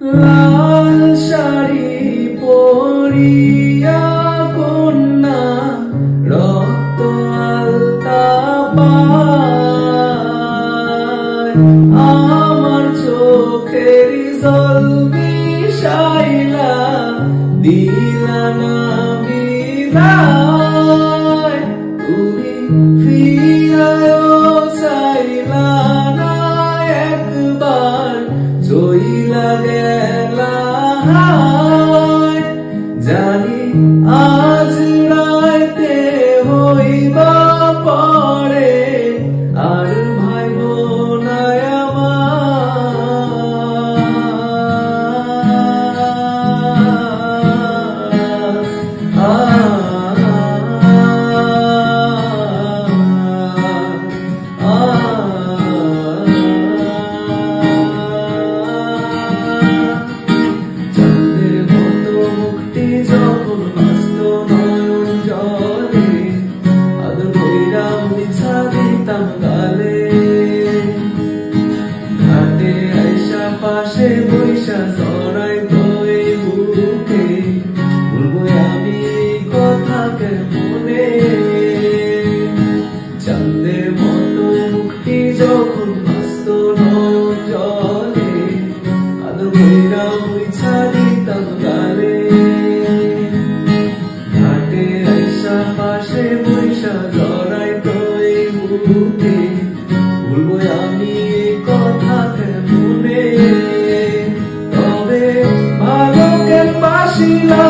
লাল শাড়ি পরিয়া কন্যা রক্ত আলতা পায়, আমার চোখের জল মিশাইলা দিলা না বিদায়। তুমি ফিরায়ও চাইলা না একবার, চইলা গেলা হায়। জানি আজ রাইতে হইবা পরে আর ভাইব না যখন মস্ত নয়ন জলে আদর কইরা মুছা দিতাম গালে, ঘাটে আইসা পাশে বৈশা জড়াই তোই বুকে, বলবো আমি কথা কেমনে। চাঁদের মতো মুক্তি যখন মস্ত নয়ন জলে আদর কইরা মুছা দিতাম গালে, পাশে বৈশা জড়াই তোই বুকে, বলবো আমি কথা কেমনে। তবে ভালো কেন বাসিলা